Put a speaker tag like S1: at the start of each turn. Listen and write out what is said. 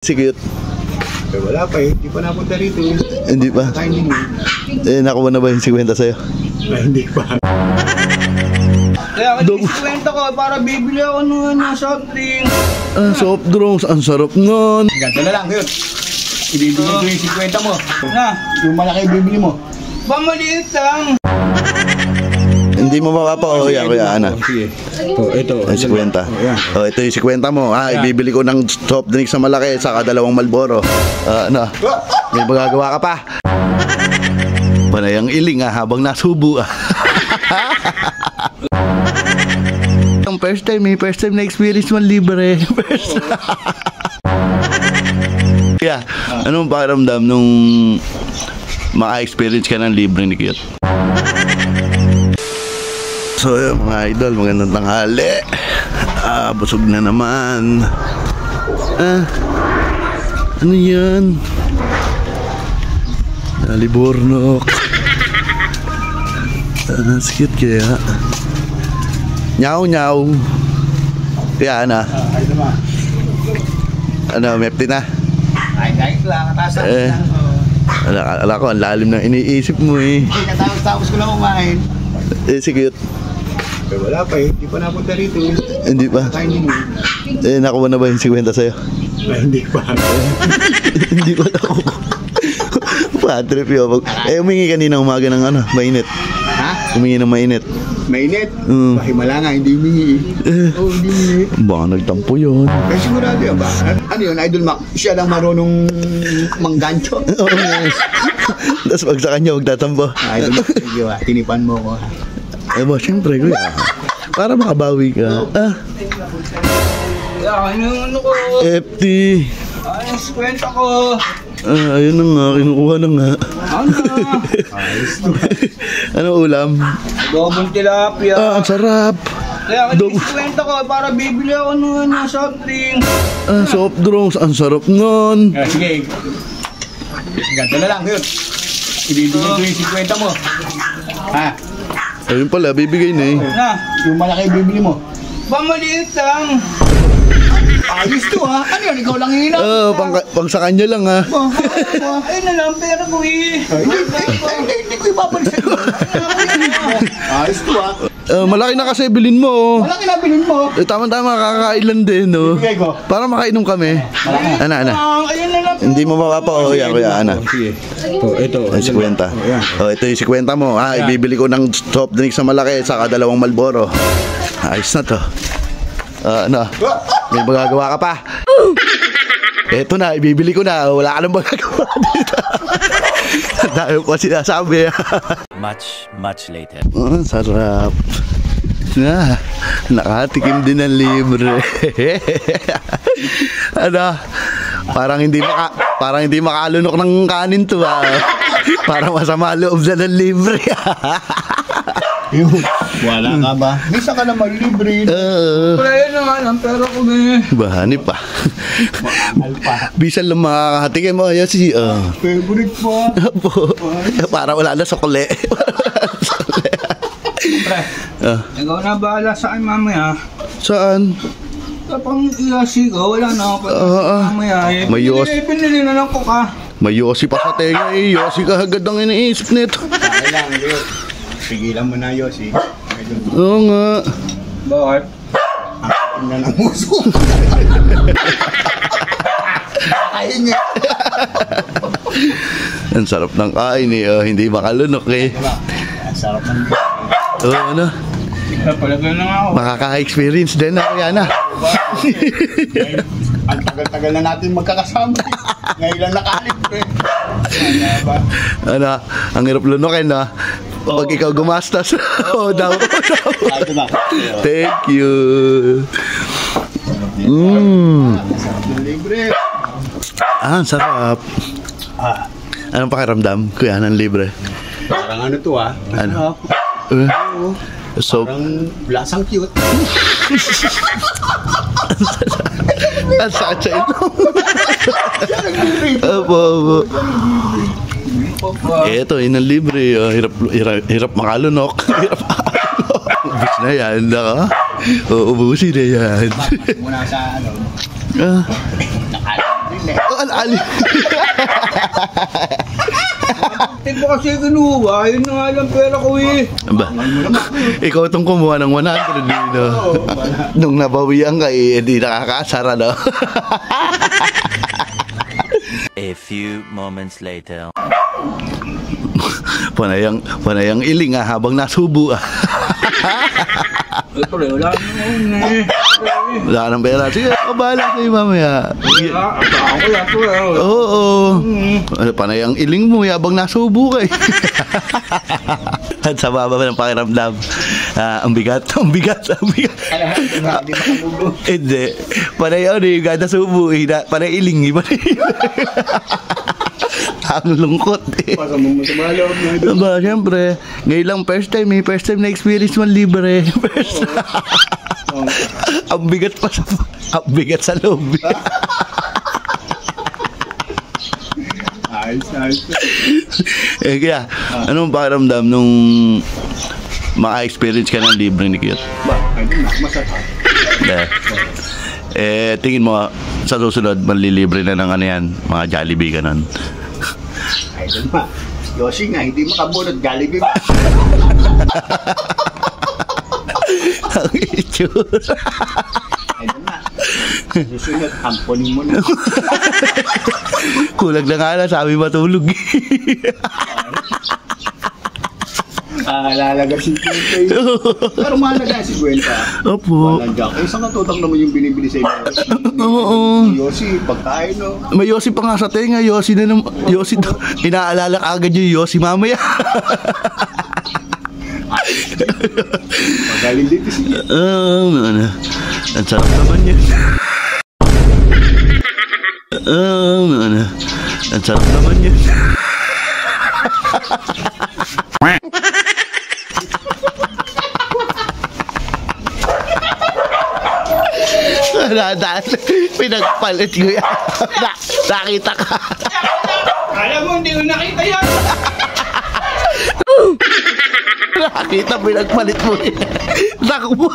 S1: Si cute.
S2: Wala pa eh, hindi pa napunta rito.
S1: Hindi pa. Nakuha na ba yung 50 sa'yo?
S2: Hindi pa.
S3: Kaya kasi 50 ko para bibili ako ng soft drink.
S1: Soft drinks, ang sarap nun.
S2: Ganto na lang, yun. Ibibigay ko yung 50 mo.
S3: Na,
S2: Yung malaki bibili mo.
S3: maliit lang.
S1: Hindi mo mapapa, yan kuya, Ana.
S2: Sige. Ito.
S1: Ay, 50. Ito yung 50 mo. Ibibili ko ng soft drinks na malaki, saka 2 Marlboro. Ano? May magagawa ka pa. Panay ang iling habang nasubo Ang first time na experience man libre. Yeah. Anong pakiramdam nung maka-experience ka ng libre ni Cute? So yun, mga idol, magandang tanghali. Busog na naman. Ano yan? Naliburnok. Cute kaya. Nyaw. Kaya na. Ano, mepti na?
S3: Ay, lang, katasan lang.
S1: Ala ko, ang lalim ng iniisip mo eh.
S2: Katapos ko lang kumain.
S1: Si Cute.
S2: Wala pa eh, hindi pa napunta rito.
S1: Hindi pa. Nakuha na ba yung 50 sa'yo?
S2: Hindi pa.
S1: Hindi pa nakuha. Patrip yun. Humingi kanina umaga ng mainit.
S2: Ha?
S1: Humingi ng mainit.
S2: Mainit? Mahimala nga, hindi humingi. Hindi humingi.
S1: Baka nagtampo yun.
S2: Pero sigurado yan ba? Ano yun, Idol Mac? Siya lang marunong manggancho.
S1: Tapos pag sa kanya, magtatampo.
S2: Idol Mac, sige ba? Tinipan mo ko.
S1: Siyempre, kuya. Para makabawi ka.
S3: Ano ko?
S1: FT.
S3: Ay, 50 ko.
S1: Ayun na nga, kinukuha na nga. Ano ulam?
S3: Dobong tilapia.
S1: Ang sarap.
S3: Kaya kasi 50 ko para bibili ako ng soft drink.
S1: Soft drinks, ang sarap nun.
S2: Sige. Ganto na lang, yun. Ibibigay ko yung 50 mo. Ha?
S1: Ayun pala, bibigay na eh.
S3: Na,
S2: Yung malaki bibili mo.
S3: maliit lang.
S2: Ayos to ha. Ano yun? Ikaw lang hina.
S1: Pang sa kanya lang ha.
S3: Ayun na lang, pera ko eh.
S2: Hindi ko ibabalik sa'yo. Ayos to ha.
S1: Malaki na kasi bilin mo.
S2: Malaki na bilhin mo.
S1: Tama-tama, kakailan din no.
S2: Bibigay ko.
S1: Para makainom kami. Ana.
S3: Ayun na lang.
S1: Hindi mo mapapa, yan kuya, Ana.
S2: Sige. Ito.
S1: Ay, 50. Ito yung 50 mo. Ibibili ko ng soft drinks na malaki, saka 2 Marlboro. Ayos na to. Ano? May magagawa ka pa. Eto na, ibibili ko na. Wala ka nang magagawa dito. Dahil ko sinasabi.
S4: Much later.
S1: Sarap. Nakatikim din ng libre. Ano? Parang hindi makalunok ng kanin to Parang masama loob na ng libre.
S2: Wala ka ba? Misa ka na libre.
S3: Wala yun naman, ang pera ko eh.
S1: Bahani pa. Bisan lang makakatikim mo. Yosi.
S2: Favorite mo.
S1: Para wala na sukle.
S3: Pre, ikaw na bahala sa akin mamaya.
S1: Saan?
S3: Kapag iyasi ko, wala na ako mamaya eh.
S1: May
S3: Pinili na lang ko ka.
S1: May Yosi pa sa tenga eh. Yosi ka agad ang iniisip nito.
S2: Kailangan yun. Pigilan mo na Yosi.
S1: Oo nga.
S3: Bakit?
S2: Ang na ng muso. Kain niya.
S1: Ang sarap ng kain eh. Hindi makalunok eh.
S2: Ang sarap ng
S1: Ano?
S3: Palagay na nga ako.
S1: Makaka-experience din na kuya na.
S2: Ang tagal-tagal na natin magkakasama. Ngayon lang nakalit eh.
S1: Ano? Ang hirap lunokin na. Pag ikaw gumastos. Daw. Thank you.
S2: Sarap ng libre.
S1: Ang sarap. Anong pakiramdam? Kuya, ng libre.
S2: Parang ano to
S1: Ano? So,
S2: parang lasang cute.
S1: ang sakit sa ito. Opo. Ito, yun ang libre. Hirap makalunok. Ubus na yan. Ubusin na yan.
S2: Muna sa ano.
S1: Ah.
S2: Nakalit din eh.
S1: alali.
S3: Hindi ko kasi kinuha. Yun na nga lang pera ko eh.
S1: Ba, ikaw itong kumuha ng 100 dito. Nung nabawian ka hindi nakakasara, no?
S4: A few moments later.
S1: Panayang iling habang nasubo
S3: Ito rin, wala naman eh.
S1: Wala ka ng pera. Sige, bahala sa'yo mamaya.
S3: Ako lang ito eh.
S1: Oo. Panayang iling mo habang nasubo ka At sa baba ng pakiramdam, ang bigat.
S3: Hindi makamugo.
S1: Hindi. Panay yung ganda subo panay iling ang lungkot
S3: Pasama mo sa mga loob na ito.
S1: Aba, siyempre, ngayon lang first time na experience man libre. Ang bigat sa loob.
S3: Ayos.
S1: Kaya, anong pakiramdam nung maka-experience ka ng libre ni Cute?
S3: Ba, ayun na, masarap.
S1: Tingin mo, sa susunod, manlilibre na ng ano yan, mga Jollibee ganun.
S3: Ayun na. Yoshi nga, hindi makabunod. Jollibee ba?
S1: Ang itsura.
S3: Ayun na. Susunod, amponin mo na.
S1: Kulang na nga lang, sabi matulog.
S3: Lalagas yung pinitay. Pero mahalaga si Gwenta.
S1: Opo.
S3: Walang jack. Isang natutang naman yung binibili sa inyo.
S1: Oo.
S3: Yossi, pagkain no.
S1: May Yossi pa nga sa tenga, Yossi na naman. Yossi, inaalala ka agad yung Yossi mamaya.
S3: Magaling dito siya.
S1: Ang sarap naman yan. Ang sarap naman yan. Pinagpalit ko yan. Nakita ka.
S3: Alam mo, hindi ko nakita yan.
S1: Nakita, pinagpalit mo yan. Naku mo.